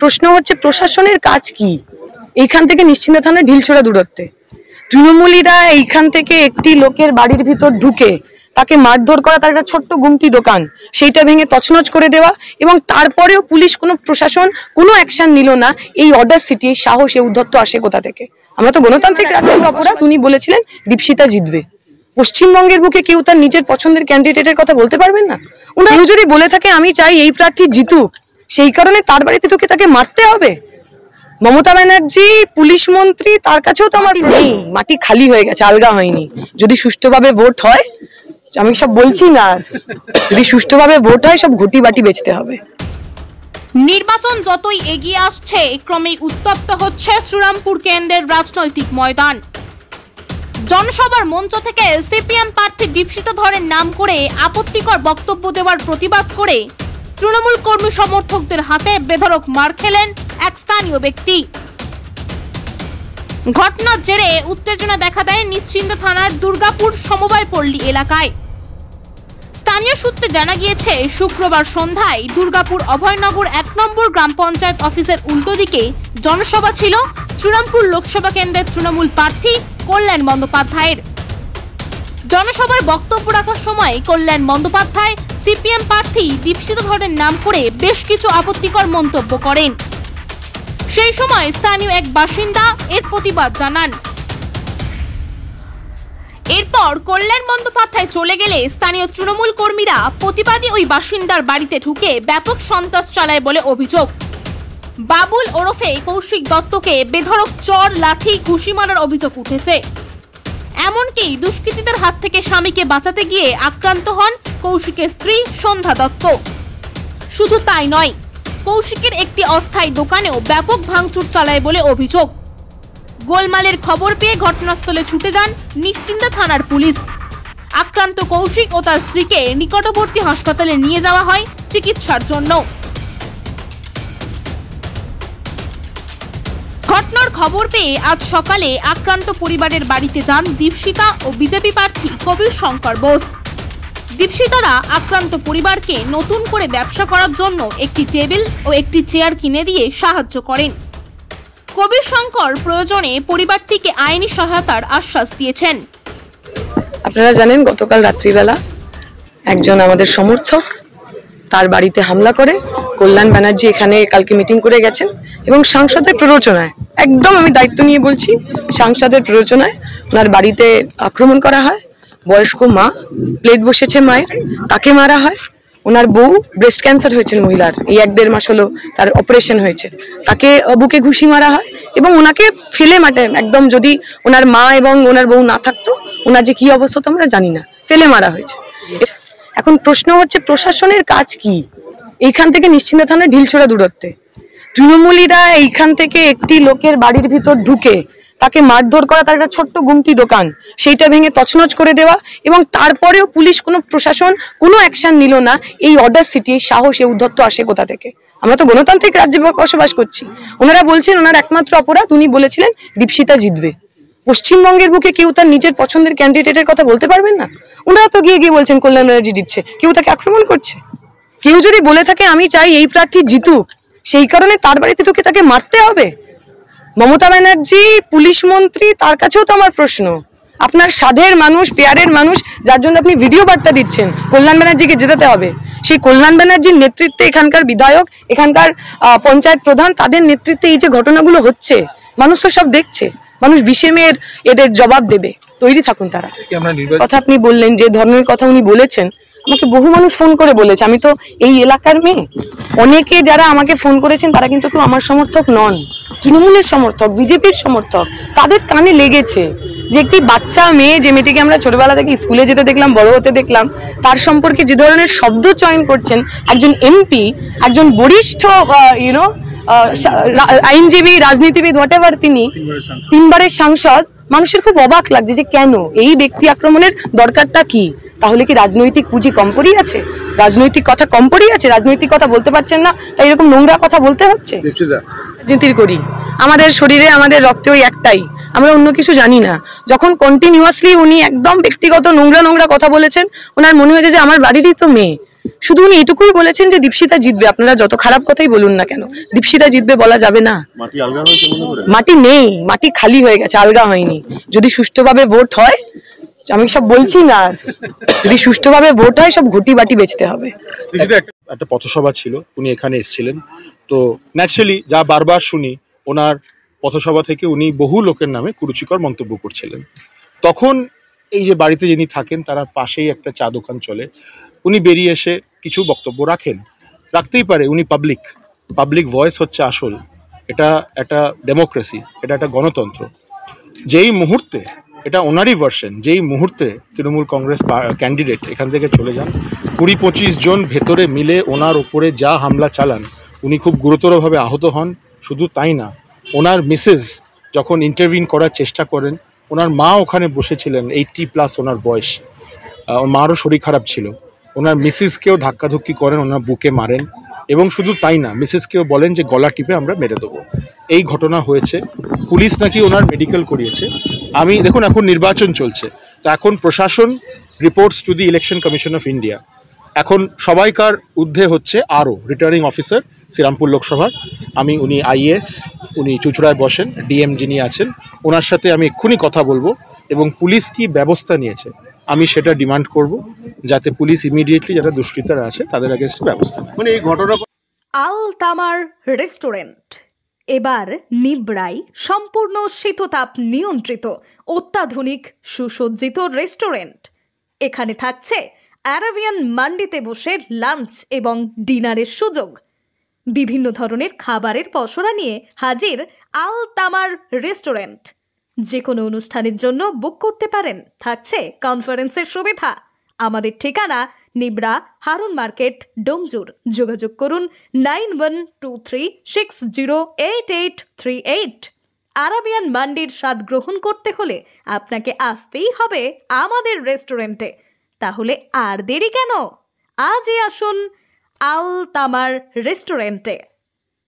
প্রশ্ন হচ্ছে প্রশাসনের কাজ কি? এইখান থেকে নিশ্চিন্ত থানা ঢিলছোড়া দূরত্বে তৃণমূলীরা এইখান থেকে একটি লোকের বাড়ির ভিতর ঢুকে তাকে মারধর করা, তার একটা ছোট্ট গুমটি দোকান সেইটা ভেঙে তছনছ করে দেওয়া, এবং তারপরেও পুলিশ কোনো প্রশাসন কোনো অ্যাকশন নিল না। এই অর্ডার সিটি, এই সাহস, এই উদ্ধত্ত আসে কোথা থেকে? আমরা তো গণতান্ত্রিক রাজ্যের অপরাধ। উনি বলেছিলেন দীপশিতা জিতবে। পশ্চিমবঙ্গের বুকে কেউ তার নিজের পছন্দের ক্যান্ডিডেটের কথা বলতে পারবেন না? উনি যদি বলে থাকে আমি চাই এই প্রার্থী জিতুক, সেই কারণে তার বাড়িতে ঢুকে তাকে মারতে হবে? মমতা ব্যানার্জি পুলিশ মন্ত্রী, তার কাছেও তো আমার নেই, মাটি খালি হয়ে গেছে, আলগা হয়নি। যদি সুষ্ঠুভাবে ভোট হয়, আমি সব বলছি না, যদি সুষ্ঠুভাবে ভোট হয় সব ঘটি বাটি বেচতে হবে। নির্বাচন যতই এগিয়ে আসছে ক্রমেই উত্তপ্ত হচ্ছে শ্রীরামপুর কেন্দ্রের রাজনৈতিক ময়দান। জনসভার মঞ্চ থেকে সিপিএম প্রার্থী দীপশিতা ধরের নাম করে আপত্তিকর বক্তব্য দেওয়ার প্রতিবাদ করে তৃণমূল কর্মী সমর্থকদের হাতে বেধড়ক মার খেলেন এক স্থানীয় ব্যক্তি। ঘটনার জেরে উত্তেজনা দেখা দেয় নিশ্চিন্ত থানার দুর্গাপুর সমবায় পল্লী এলাকায়। স্থানীয় সূত্রে জানা গিয়েছে, শুক্রবার সন্ধ্যায় দুর্গাপুর অভয়নগর 1 নম্বর গ্রাম পঞ্চায়েত অফিসের উল্টো দিকে জনসভা ছিল শ্রীরামপুর লোকসভা কেন্দ্রের তৃণমূল প্রার্থী কল্যাণ বন্দ্যোপাধ্যায়ের। জনসভায় বক্তব্য রাখার সময় কল্যাণ বন্দ্যোপাধ্যায় সিপিএম প্রার্থী দীপশিতা ধরের নাম করে বেশ কিছু আপত্তিকর মন্তব্য করেন। সেই সময় স্থানীয় এক বাসিন্দা এর প্রতিবাদ জানান। এরপর কল্যাণ বন্দ্যোপাধ্যায় চলে গেলে স্থানীয় তৃণমূল কর্মীরা প্রতিবাদী ওই বাসিন্দার বাড়িতে ঢুকে ব্যাপক সন্ত্রাস চালায় বলে অভিযোগ। বাবুল ওরফে কৌশিক দত্তকে বেধড়ক চর, লাঠি, ঘুষি মারার অভিযোগ উঠেছে। এমনকি দুষ্কৃতীদের হাত থেকে স্বামীকে বাঁচাতে গিয়ে আক্রান্ত হন কৌশিকের স্ত্রী সন্ধ্যা দত্ত। শুধু তাই নয়, কৌশিকের একটি অস্থায়ী দোকানেও ব্যাপক ভাঙচুর চালায় বলে অভিযোগ। গোলমালের খবর পেয়ে ঘটনাস্থলে ছুটে যান নিশ্চিন্ত থানার পুলিশ। আক্রান্ত কৌশিক ও তার স্ত্রীকে নিকটবর্তী হাসপাতালে নিয়ে যাওয়া হয় চিকিৎসার জন্য। ঘটনার খবর পেয়ে আজ সকালে আক্রান্ত পরিবারের বাড়িতে যান দীপশিতা ও বিজেপি প্রার্থী কবির শঙ্কর বোস। দীপশিতারা আক্রান্ত পরিবারকে নতুন করে ব্যবসা করার জন্য একটি টেবিল ও একটি চেয়ার কিনে দিয়ে সাহায্য করেন। কবির শঙ্কর প্রয়োজনে পরিবারটিকে আইনি সহায়তার আশ্বাস দিয়েছেন। আপনারা জানেন গতকাল রাত্রিবেলা একজন আমাদের সমর্থক তার বাড়িতে হামলা করে। কল্যাণ ব্যানার্জি এখানে কালকে মিটিং করে গেছেন এবং সাংসদের প্ররোচনায়, একদম আমি দায়িত্ব নিয়ে বলছি, সাংসদের প্ররোচনায় ওনার বাড়িতে আক্রমণ করা হয়। বয়স্ক মা, প্লেট বসেছে মায়ের, তাকে মারা হয়। ওনার বউ ব্রেস্ট ক্যান্সার হয়েছে মহিলার, এই 1-1.5 মাস হলো তার অপারেশন হয়েছে, তাকে বুকে ঘুষি মারা হয় এবং ওনাকে ফেলে মাঠে একদম, যদি ওনার মা এবং ওনার বউ না থাকতো ওনার যে কি অবস্থা তো আমরা জানি না, ফেলে মারা হয়েছে। এখন প্রশ্ন হচ্ছে প্রশাসনের কাজ কি? এইখান থেকে নিশ্চিন্ত থানা ঢিলছোড়া দূরত্বে তৃণমূলীরা এইখান থেকে একটি লোকের বাড়ির ভিতর ঢুকে তাকে মারধর করা, তার একটা ছোট্ট গুমটি দোকান সেইটা ভেঙে তছনছ করে দেওয়া, এবং তারপরেও পুলিশ কোনো প্রশাসন কোনো অ্যাকশন নিল না। এই অর্ডার সিটি, এই সাহস, এই উদ্ধত্ত আসে কোথা থেকে? আমরা তো গণতান্ত্রিক রাজ্যে বসবাস করছি। ওনারা বলছেন ওনার একমাত্র অপরাধ, উনি বলেছিলেন দীপশিতা জিতবে। পশ্চিমবঙ্গের বুকে কেউ তার নিজের পছন্দের ক্যান্ডিডেটের কথা বলতে পারবেন না? ওনারা তো গিয়ে গিয়ে বলছেন কল্যাণ ব্যানার্জি জিতছে, কেউ তাকে আক্রমণ করছে। কেউ যদি বলে থাকে আমি চাই এই প্রার্থী জিতুক, সেই কারণে তার বাড়িতে ঢুকে তাকে মারতে হবে? মমতা ব্যানার্জি পুলিশ মন্ত্রী, তার কাছেও তো আমার প্রশ্ন। আপনার সাধের মানুষ, পেয়ারের মানুষ, যার জন্য আপনি ভিডিও বার্তা দিচ্ছেন কল্যাণ ব্যানার্জিকে জেতাতে হবে, সেই কল্যাণ ব্যানার্জির নেতৃত্বে এখানকার বিধায়ক, এখানকার পঞ্চায়েত প্রধান, তাদের নেতৃত্বে এই যে ঘটনাগুলো হচ্ছে, মানুষ তো সব দেখছে। মানুষ 20 মের এদের জবাব দেবে, তৈরি থাকুন তারা। কথা আপনি বললেন, যে ধর্মের কথা উনি বলেছেন, আমাকে বহু মানুষ ফোন করে বলেছে। আমি তো এই এলাকার মেয়ে, অনেকে যারা আমাকে ফোন করেছেন তারা কিন্তু কেউ আমার সমর্থক নন, তৃণমূলের সমর্থক, বিজেপির সমর্থক। তাদের কানে লেগেছে যে একটি বাচ্চা মেয়ে, যে মেয়েটিকে আমরা ছোটবেলা থেকে স্কুলে যেতে দেখলাম, বড় হতে দেখলাম, তার সম্পর্কে যে ধরনের শব্দ চয়ন করছেন একজন এমপি, একজন বরিষ্ঠ আইনজীবী, রাজনীতিবিদ, হোয়াটএভার, তিনি 3বারের সাংসদ। মানুষের খুব অবাক লাগছে যে কেন এই ব্যক্তি আক্রমণের দরকারটা কি? তাহলে কি রাজনৈতিক পুঁজি কম পড়ি আছে? রাজনৈতিক কথা কম পড়ি আছে? রাজনৈতিক কথা বলতে পারছেন না তাই এরকম নোংরা কথা বলতে হচ্ছে? রাজনীতির করি, আমাদের শরীরে আমাদের রক্তে ওই একটাই, আমরা অন্য কিছু জানি না। যখন কন্টিনিউয়াসলি উনি একদম ব্যক্তিগত নোংরা নোংরা কথা বলেছেন, ওনার মনে হয়েছে যে আমার বাড়িরই তো মেয়ে, শুধু উনি এটুকুই বলেছেন যে দীপশিতা জিতবে, আপনারা যত খারাপ কথাই বলুন না কেন, দীপশিতা জিতবে বলা যাবে না। মাটি আলগা হয়েছে মনে করে? মাটি নেই, মাটি খালি হয়ে গেছে, আলগা হয়নি। যদি সুষ্ঠুভাবে ভোট হয়, আমি সব বলছি না, যদি সুষ্ঠুভাবে ভোট হয় সব ঘটি বাটি বেচতে হবে। একটা পথসভা ছিল, উনি এখানে এসেছিলেন, তো ন্যাচারালি যা বারবার শুনি ওনার পথসভা থেকে উনি বহু লোকের নামে কুরুচিকর মন্তব্য করছিলেন। তখন এই যে বাড়িতে যিনি থাকেন তার পাশেই একটা চা দোকান চলে, উনি বেরিয়ে এসে কিছু বক্তব্য রাখতেই পারে। উনি পাবলিক ভয়েস হচ্ছে আসল, এটা একটা ডেমোক্রেসি, এটা একটা গণতন্ত্র। যেই মুহূর্তে, এটা ওনারই ভার্সন, যেই মুহূর্তে তৃণমূল কংগ্রেস ক্যান্ডিডেট এখান থেকে চলে যান, 20-25 জন ভেতরে মিলে ওনার ওপরে যা হামলা চালান, উনি খুব গুরুতরভাবে আহত হন। শুধু তাই না, ওনার মিসেস যখন ইন্টারভিন করার চেষ্টা করেন, ওনার মা ওখানে বসেছিলেন, 80+ ওনার বয়স, ওর মারও শরীর খারাপ ছিল, ওনার মিসেসকেও ধাক্কাধুক্কি করেন, ওনার বুকে মারেন, এবং শুধু তাই না, মিসেসকেও বলেন যে গলা টিপে আমরা মেরে দেবো। এই ঘটনা হয়েছে। পুলিশ নাকি ওনার মেডিকেল করিয়েছে। আমি দেখুন, এখন নির্বাচন চলছে, তো এখন প্রশাসন reports to the election commission of India. এখন সবাইকার ঊর্ধ্বে হচ্ছে আরও রিটার্নিং অফিসার শ্রীরামপুর লোকসভার, উনি আইএএস, উনি চুঁচুড়ায় বসেন, ডিএম যিনি আছেন, ওনার সাথে আমি এক্ষুনি কথা বলবো, এবং পুলিশ কি ব্যবস্থা নিয়েছে আমি সেটা ডিমান্ড করব, যাতে পুলিশ ইমিডিয়েটলি যারা দুষ্কৃতীরা আছে তাদের আগেনস্টে ব্যবস্থা নেয়। মানে এই ঘটনা আল তামার রেস্টুরেন্ট এবার নিবড়াই সম্পূর্ণ শীততাপ নিয়ন্ত্রিত অত্যাধুনিক সুসজ্জিত রেস্টুরেন্ট। এখানে থাকছে অ্যারাবিয়ান মান্ডিতে বসে লাঞ্চ এবং ডিনারের সুযোগ। বিভিন্ন ধরনের খাবারের পসরা নিয়ে হাজির আল তামার রেস্টুরেন্ট। যে কোনো অনুষ্ঠানের জন্য বুক করতে পারেন, থাকছে কনফারেন্সের সুবিধা। আমাদের ঠিকানা নিবড়া হারুন মার্কেট, ডোমজুর। যোগাযোগ করুন 9123608838। আরাবিয়ান মান্ডির স্বাদ গ্রহণ করতে হলে আপনাকে আসতেই হবে আমাদের রেস্টুরেন্টে। তাহলে আর দেরি কেন? আজই আসুন আল তামার রেস্টুরেন্টে।